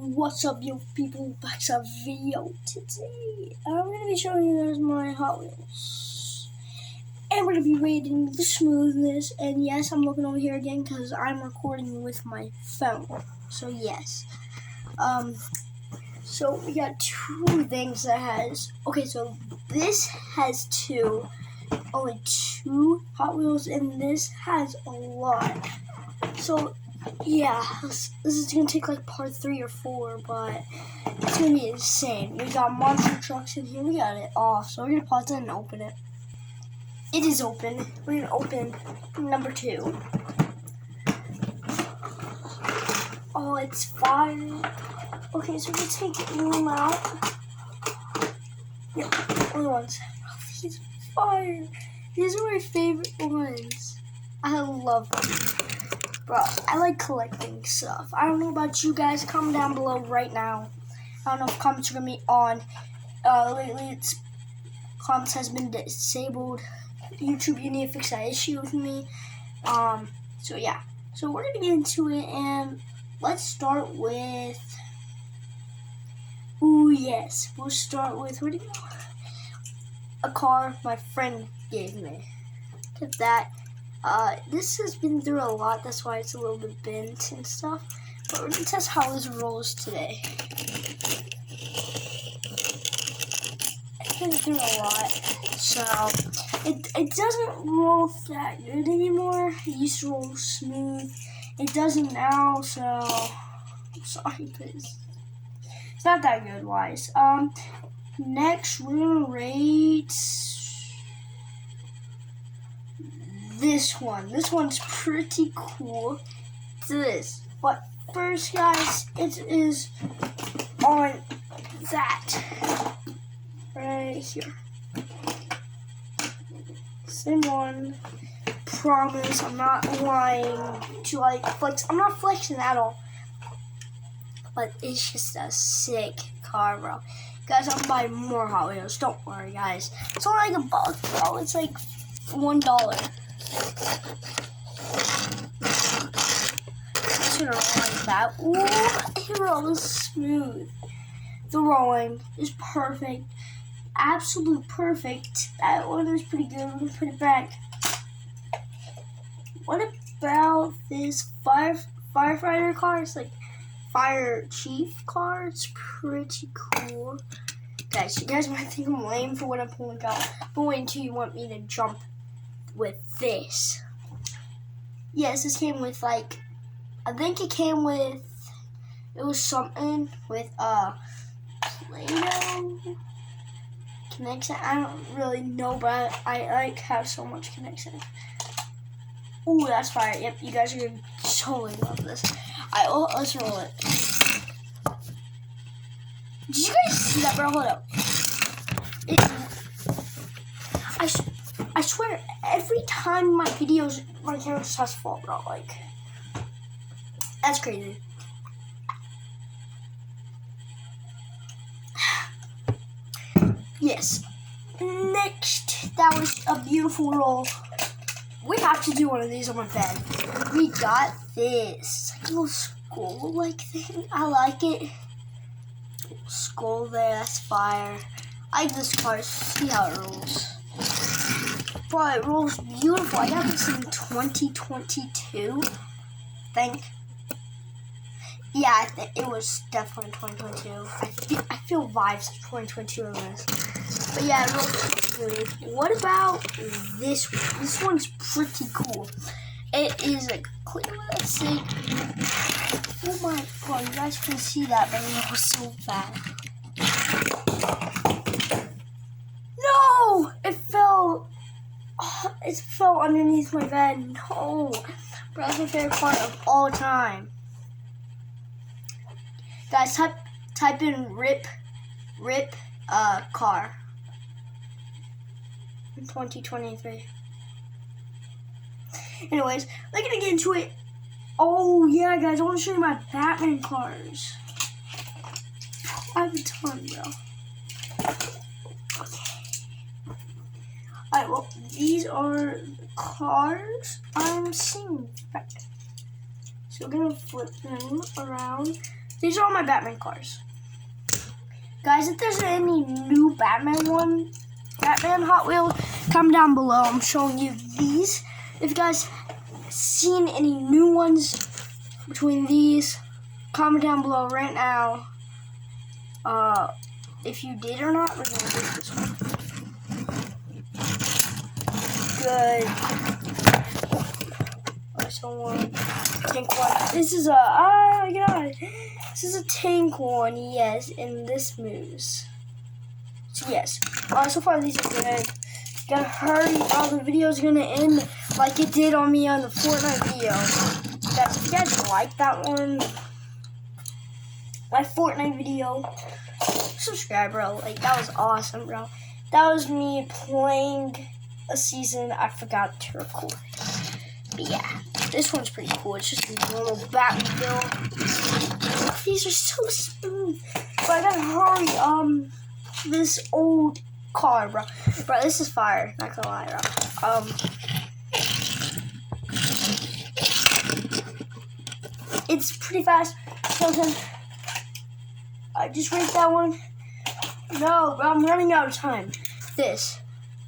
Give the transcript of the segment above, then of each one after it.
What's up, you people? Back to a video today. I'm going to be showing you guys my Hot Wheels. And we're going to be rating the smoothness. And yes, I'm looking over here again because I'm recording with my phone. So yes. So we got two things that has... Okay, so this has only two Hot Wheels, and this has a lot. So... yeah, this is going to take like part 3 or 4, but it's going to be insane. We got monster trucks in here. We got it off, so we're going to pause it and open it. It is open. We're going to open number 2. Oh, it's fire. Okay, so we're going to take them out. Yep, other ones. Oh, these are fire. These are my favorite ones. I love them. Bro, I like collecting stuff. I don't know about you guys. Comment down below right now. I don't know if comments are going to be on. Lately, comments has been disabled. YouTube, you need to fix that issue with me. So yeah. So we're going to get into it, and let's start with... ooh, yes. We'll start with... where do you go? A car my friend gave me. Look at that. This has been through a lot, that's why it's a little bit bent and stuff. But we're going to test how this rolls today. It's been through a lot, so it doesn't roll that good anymore. It used to roll smooth. It doesn't now, so I'm sorry, but it's not that good, wise. Next, we're going to rate... this one. This one's pretty cool. It's this. But first, guys, it is on that. Right here. Same one. Promise, I'm not lying to like flex. I'm not flexing at all. But it's just a sick car, bro. Guys, I'm buying more Hot Wheels. Don't worry, guys. It's only like $1, bro. It's like $1. It's gonna roll like that. Ooh, it rolls smooth. The rolling is perfect. Absolute perfect. That one is pretty good. We're gonna put it back. What about this firefighter car? It's like fire chief car. It's pretty cool. Guys, you guys might think I'm lame for what I'm pulling out, but wait until you want me to jump with this. Yes, this came with like, I think it came with, it was something with Play-Doh connection. I don't really know, but I like have so much connection. Ooh, that's fire. Yep, you guys are gonna totally love this. Alright, let's roll it. Did you guys see that, bro? Hold up. I swear, every time my camera just has to fall, bro. Like, that's crazy. Yes. Next, that was a beautiful roll. We have to do one of these on my bed. We got this. It's like a little skull-like thing. I like it. Skull there, that's fire. I like this car. See how it rolls. Bro, it rolls beautiful. I got this in 2022, I think. Yeah, I think it was definitely 2022. I feel vibes of 2022 in this. But yeah, it rolls smooth. What about this one? This one's pretty cool. It is like, let's see. Oh my god, you guys can see that, but it rolls so fast. No! It fell. Oh, it fell underneath my bed. No. Bro, that's my favorite part of all time. Guys, type in rip car in 2023. Anyways, we're gonna get into it. Oh yeah, guys, I want to show you my Batman cars. I have a ton, bro. Alright, well, these are the cars I'm seeing. So we're gonna flip them around. These are all my Batman cars. Guys, if there's any new Batman Hot Wheels, comment down below. I'm showing you these. If you guys seen any new ones between these, comment down below right now. If you did or not, we're gonna do this one. Good. Tank one. This is a oh my god. This is a tank one, yes, and this moves. So yes. So far these are good. Gotta hurry or the video's gonna end like it did on me on the Fortnite video. Guys, if you guys like that one, my Fortnite video, subscribe, bro. Like, that was awesome, bro. That was me playing a season I forgot to record. But yeah, this one's pretty cool. It's just a normal Batmobile. These are so smooth. But I gotta hurry. This old car, bro. Bro, this is fire. Not gonna lie, bro. It's pretty fast. I just raced that one. No, bro, I'm running out of time. This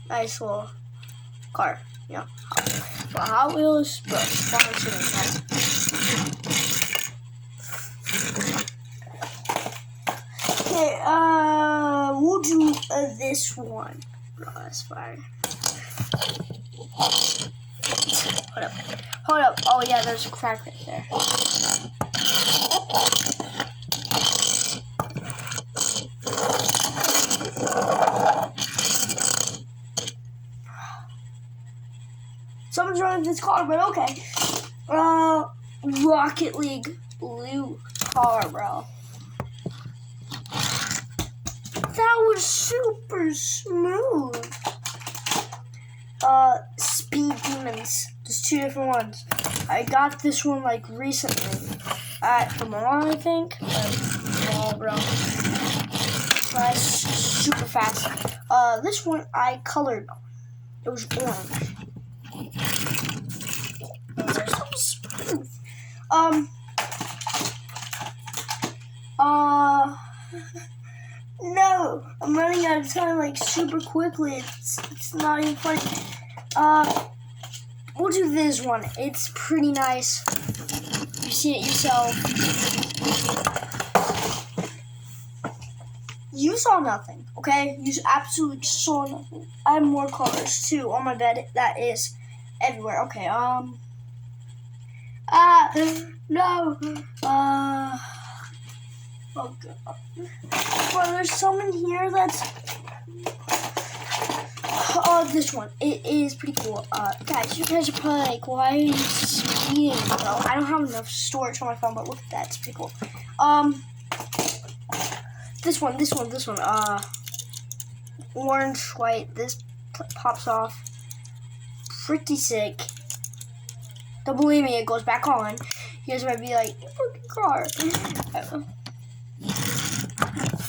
nice little car, you know. But Hot Wheels, bro, sponsoring that. Okay, we'll do this one. Bro, that's fire. Hold up. Oh yeah, there's a crack right there. Someone's running this car, but okay. Rocket League blue car, bro. That was super smooth. Speed Demons. There's two different ones. I got this one like recently at the mall, I think. Mall, bro. It's super fast. This one I colored. It was orange. These are so smooth. No, I'm running out of time like super quickly. It's not even funny. We'll do this one. It's pretty nice. You see it yourself. You saw nothing, okay? You absolutely saw nothing. I have more cars too on my bed. That is everywhere. Okay, no. Oh god. Well, there's some in here that's this one. It is pretty cool. Guys, you guys are probably like, why are you speeding, bro? I don't have enough storage on my phone, but look at that. It's pretty cool. This one. Orange, white. This pops off. Pretty sick. Don't believe me, it goes back on. You guys might be like, fucking car.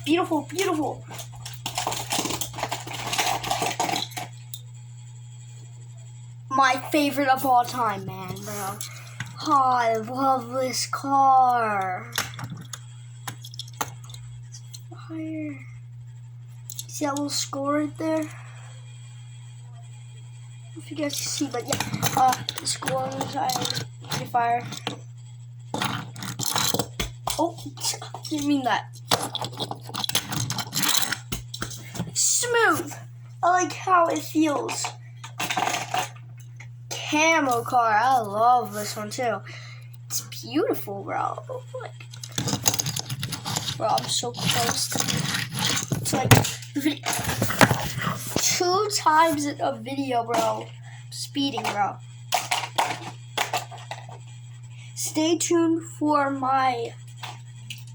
Beautiful, beautiful. My favorite of all time, man, bro. Oh, I love this car. Fire. See that little score right there? I don't know if you guys can see, but yeah. The score on the side. Pretty fire. Oh, didn't mean that. Smooth. I like how it feels. Camo car. I love this one too. It's beautiful, bro. Like, bro, I'm so close. It's like 2 times a video, bro. Speeding, bro. Stay tuned for my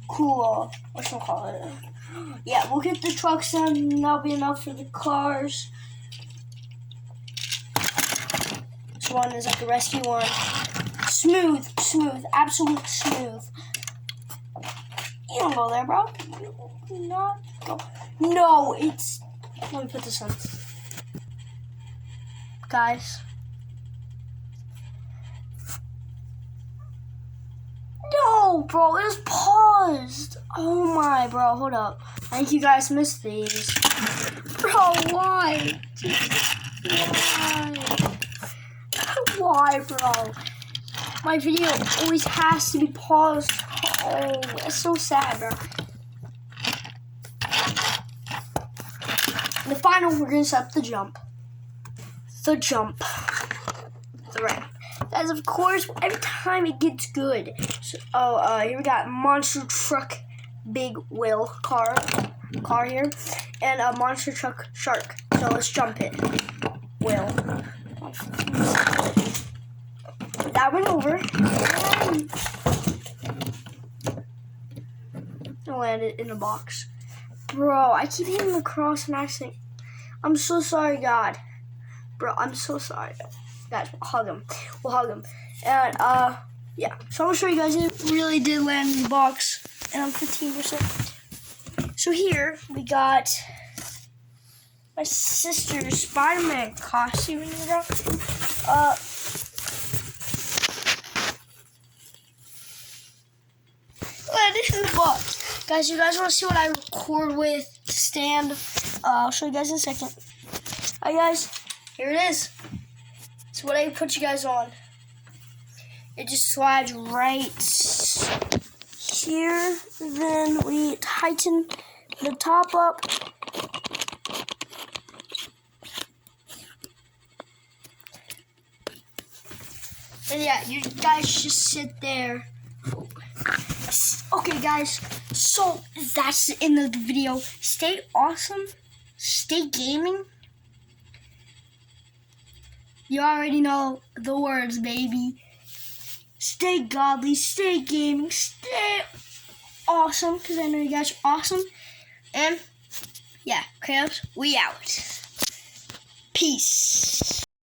cool, whatchamacallit? Yeah, we'll get the trucks done and that'll be enough for the cars. This one is like a rescue one. Smooth, absolute smooth. You don't go there, bro. Do not go. No, it's, let me put this on. Guys. No! bro, it is paused. Oh my, bro, hold up. I think you guys missed these. Bro, why? Why, bro? My video always has to be paused. Oh, it's so sad, bro. The final, we're gonna set up the jump. The jump. The ramp. As of course, every time it gets good. So, here we got monster truck, big wheel car here, and a monster truck shark. So let's jump it. Wheel. That went over. And landed in a box. Bro, I keep hitting the cross and accident. I'm so sorry, God. Bro, I'm so sorry. Guys, we'll hug him. We'll hug him. And, yeah. So I'm going to show you guys it really did land in the box. And I'm 15%. So here, we got my sister's Spider-Man costume. This is the box. Guys, you guys want to see what I record with stand? I'll show you guys in a second. Alright, guys. Here it is. It's what I put you guys on. It just slides right here. Then we tighten the top up. And yeah, you guys just sit there. Okay, guys. So that's the end of the video. Stay awesome. Stay gaming. You already know the words, baby. Stay godly, stay gaming, stay awesome, because I know you guys are awesome. And, yeah, Kratos, we out. Peace.